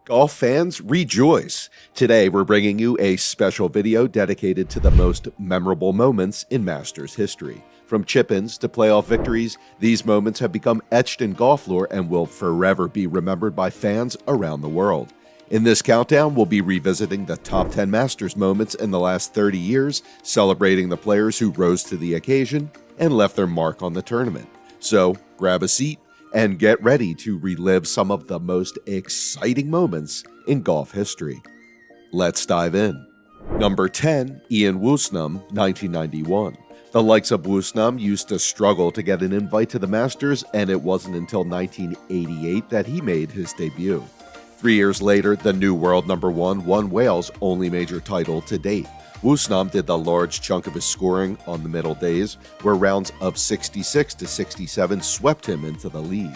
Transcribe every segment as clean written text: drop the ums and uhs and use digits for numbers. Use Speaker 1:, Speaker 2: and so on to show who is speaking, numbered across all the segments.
Speaker 1: Golf fans, rejoice! Today we're bringing you a special video dedicated to the most memorable moments in Masters history. From chip-ins to playoff victories, these moments have become etched in golf lore and will forever be remembered by fans around the world. In this countdown, we'll be revisiting the top 10 Masters moments in the last 30 years, celebrating the players who rose to the occasion and left their mark on the tournament. So, grab a seat and get ready to relive some of the most exciting moments in golf history. Let's dive in. Number 10, Ian Woosnam, 1991. The likes of Woosnam used to struggle to get an invite to the Masters, and it wasn't until 1988 that he made his debut. 3 years later, the new world number one won Wales' only major title to date. Woosnam did the large chunk of his scoring on the middle days, where rounds of 66 to 67 swept him into the lead.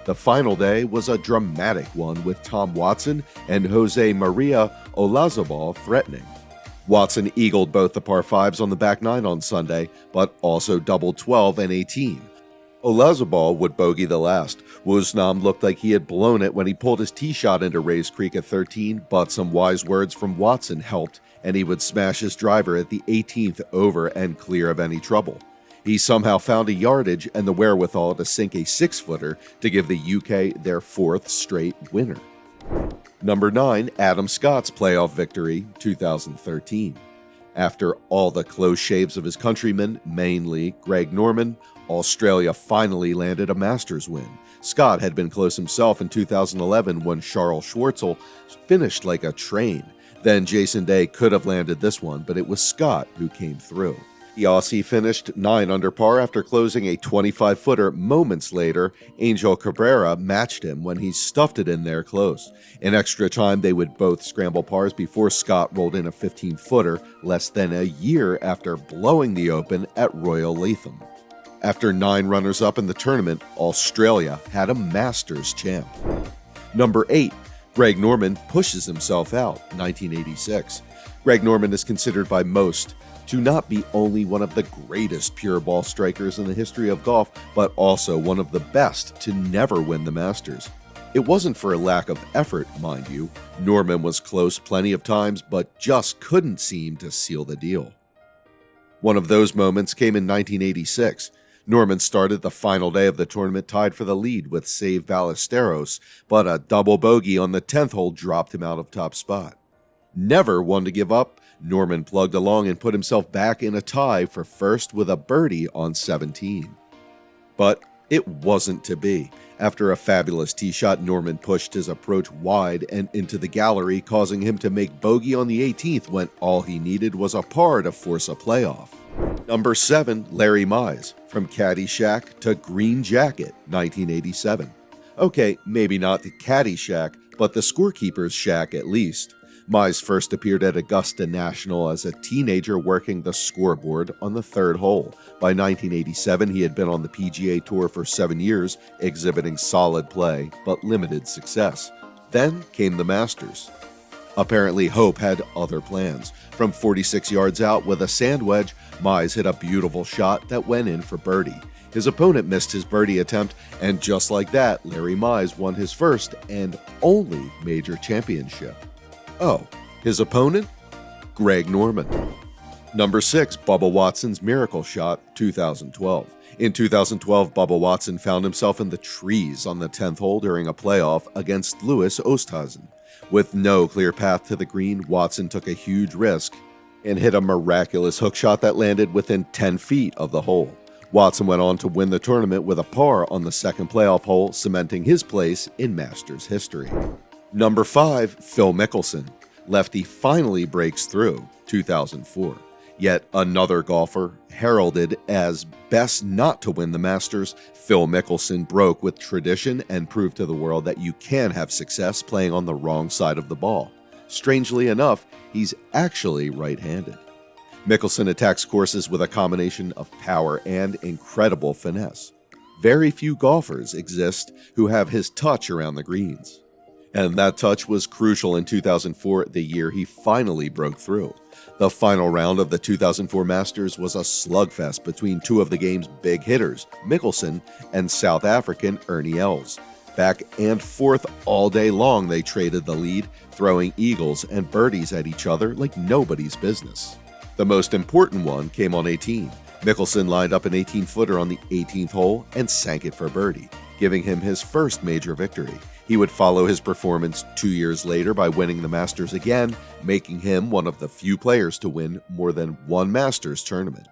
Speaker 1: The final day was a dramatic one with Tom Watson and Jose Maria Olazabal threatening. Watson eagled both the par 5s on the back nine on Sunday, but also doubled 12 and 18. Olazabal would bogey the last. Woosnam looked like he had blown it when he pulled his tee shot into Rays Creek at 13, but some wise words from Watson helped, and he would smash his driver at the 18th over and clear of any trouble. He somehow found a yardage and the wherewithal to sink a 6-footer to give the UK their 4th straight winner. Number 9, Adam Scott's playoff victory, 2013. After all the close shaves of his countrymen, mainly Greg Norman, Australia finally landed a Masters win. Scott had been close himself in 2011 when Charles Schwartzel finished like a train. Then Jason Day could have landed this one, but it was Scott who came through. The Aussie finished 9 under par after closing a 25-footer. Moments later, Angel Cabrera matched him when he stuffed it in there close. In extra time, they would both scramble pars before Scott rolled in a 15-footer less than a year after blowing the Open at Royal Latham. After 9 runners-up in the tournament, Australia had a Masters champ. Number 8. Greg Norman pushes himself out, 1986. Greg Norman is considered by most to not be only one of the greatest pure ball strikers in the history of golf, but also one of the best to never win the Masters. It wasn't for a lack of effort, mind you. Norman was close plenty of times, but just couldn't seem to seal the deal. One of those moments came in 1986. Norman started the final day of the tournament tied for the lead with Save Ballesteros, but a double bogey on the 10th hole dropped him out of top spot. Never one to give up, Norman plugged along and put himself back in a tie for first with a birdie on 17. But it wasn't to be. After a fabulous tee shot, Norman pushed his approach wide and into the gallery, causing him to make bogey on the 18th when all he needed was a par to force a playoff. Number 7, Larry Mize, from Caddyshack to Green Jacket, 1987. Okay, maybe not the Caddyshack, but the scorekeeper's shack at least. Mize first appeared at Augusta National as a teenager working the scoreboard on the 3rd hole. By 1987, he had been on the PGA Tour for 7 years, exhibiting solid play, but limited success. Then came the Masters. Apparently, Hope had other plans. From 46 yards out with a sand wedge, Mize hit a beautiful shot that went in for birdie. His opponent missed his birdie attempt, and just like that, Larry Mize won his first and only major championship. Oh, his opponent? Greg Norman. Number 6, Bubba Watson's miracle shot, 2012. In 2012, Bubba Watson found himself in the trees on the 10th hole during a playoff against Louis Oosthuizen. With no clear path to the green, Watson took a huge risk and hit a miraculous hook shot that landed within 10 feet of the hole. Watson went on to win the tournament with a par on the 2nd playoff hole, cementing his place in Masters history. Number 5, Phil Mickelson. Lefty finally breaks through, 2004. Yet another golfer heralded as best not to win the Masters, Phil Mickelson broke with tradition and proved to the world that you can have success playing on the wrong side of the ball. Strangely enough, he's actually right-handed. Mickelson attacks courses with a combination of power and incredible finesse. Very few golfers exist who have his touch around the greens. And that touch was crucial in 2004, the year he finally broke through. The final round of the 2004 Masters was a slugfest between two of the game's big hitters, Mickelson and South African Ernie Els. Back and forth all day long, they traded the lead, throwing eagles and birdies at each other like nobody's business. The most important one came on 18. Mickelson lined up an 18-footer on the 18th hole and sank it for birdie, giving him his first major victory. He would follow his performance 2 years later by winning the Masters again, making him one of the few players to win more than one Masters tournament.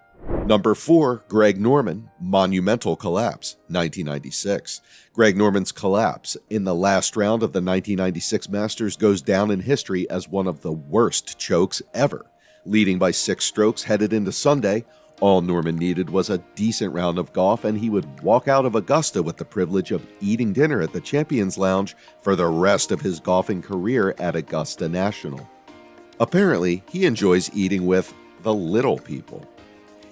Speaker 1: Number 4, Greg Norman, monumental collapse, 1996. Greg Norman's collapse in the last round of the 1996 Masters goes down in history as one of the worst chokes ever. Leading by 6 strokes headed into Sunday, all Norman needed was a decent round of golf and he would walk out of Augusta with the privilege of eating dinner at the Champions Lounge for the rest of his golfing career at Augusta National. Apparently, he enjoys eating with the little people.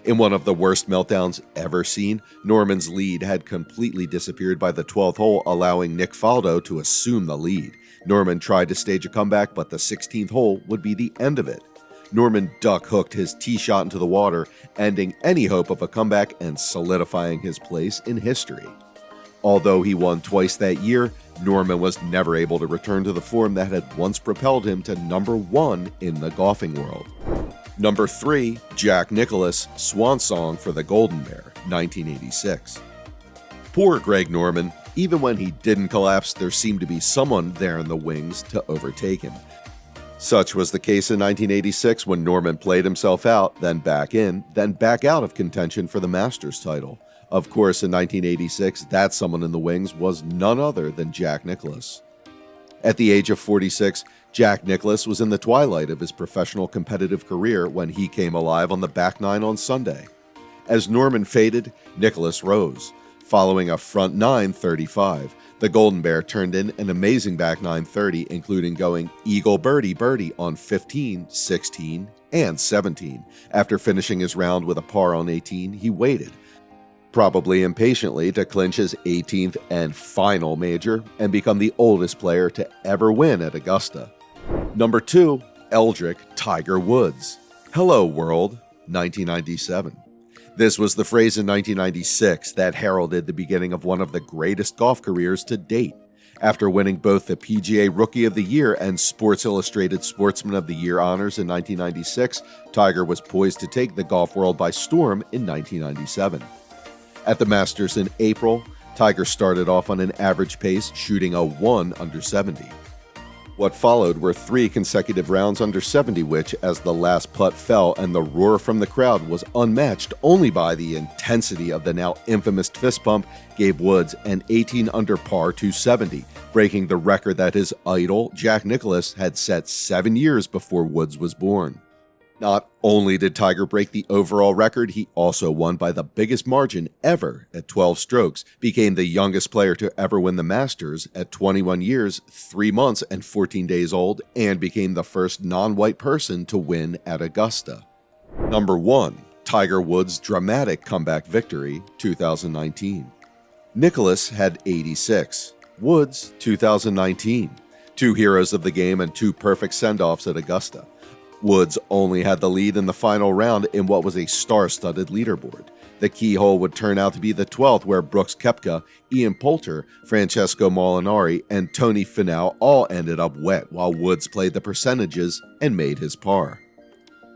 Speaker 1: In one of the worst meltdowns ever seen, Norman's lead had completely disappeared by the 12th hole, allowing Nick Faldo to assume the lead. Norman tried to stage a comeback, but the 16th hole would be the end of it. Norman duck-hooked his tee shot into the water, ending any hope of a comeback and solidifying his place in history. Although he won twice that year, Norman was never able to return to the form that had once propelled him to number 1 in the golfing world. Number 3, Jack Nicklaus, swan song for the Golden Bear, 1986. Poor Greg Norman. Even when he didn't collapse, there seemed to be someone there in the wings to overtake him. Such was the case in 1986 when Norman played himself out, then back in, then back out of contention for the Masters title. Of course, in 1986, that someone in the wings was none other than Jack Nicklaus. At the age of 46, Jack Nicklaus was in the twilight of his professional competitive career when he came alive on the back nine on Sunday. As Norman faded, Nicklaus rose. Following a front nine 35, the Golden Bear turned in an amazing back nine 30, including going eagle birdie birdie on 15, 16, and 17. After finishing his round with a par on 18, he waited, probably impatiently, to clinch his 18th and final major and become the oldest player to ever win at Augusta. Number 2, Eldrick Tiger Woods. Hello World, 1997. This was the phrase in 1996 that heralded the beginning of one of the greatest golf careers to date. After winning both the PGA Rookie of the Year and Sports Illustrated Sportsman of the Year honors in 1996, Tiger was poised to take the golf world by storm in 1997. At the Masters in April, Tiger started off on an average pace, shooting a 1 under 70. What followed were 3 consecutive rounds under 70, which, as the last putt fell and the roar from the crowd was unmatched only by the intensity of the now infamous fist bump, gave Woods an 18 under par 270, breaking the record that his idol, Jack Nicklaus, had set 7 years before Woods was born. Not only did Tiger break the overall record, he also won by the biggest margin ever at 12 strokes, became the youngest player to ever win the Masters at 21 years, 3 months, and 14 days old, and became the first non-white person to win at Augusta. Number 1, Tiger Woods' dramatic comeback victory, 2019. Nicklaus had 86, Woods 2019. 2 heroes of the game and 2 perfect send-offs at Augusta. Woods only had the lead in the final round in what was a star-studded leaderboard. The key hole would turn out to be the 12th, where Brooks Koepka, Ian Poulter, Francesco Molinari, and Tony Finau all ended up wet, while Woods played the percentages and made his par.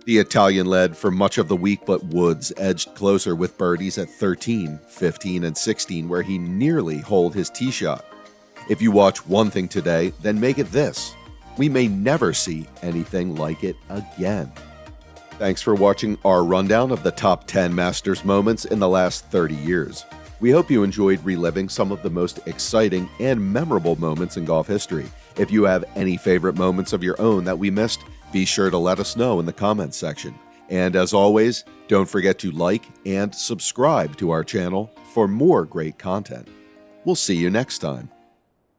Speaker 1: The Italian led for much of the week, but Woods edged closer with birdies at 13, 15, and 16, where he nearly holed his tee shot. If you watch one thing today, then make it this. We may never see anything like it again. Thanks for watching our rundown of the top 10 Masters moments in the last 30 years. We hope you enjoyed reliving some of the most exciting and memorable moments in golf history. If you have any favorite moments of your own that we missed, be sure to let us know in the comments section. And as always, don't forget to like and subscribe to our channel for more great content. We'll see you next time.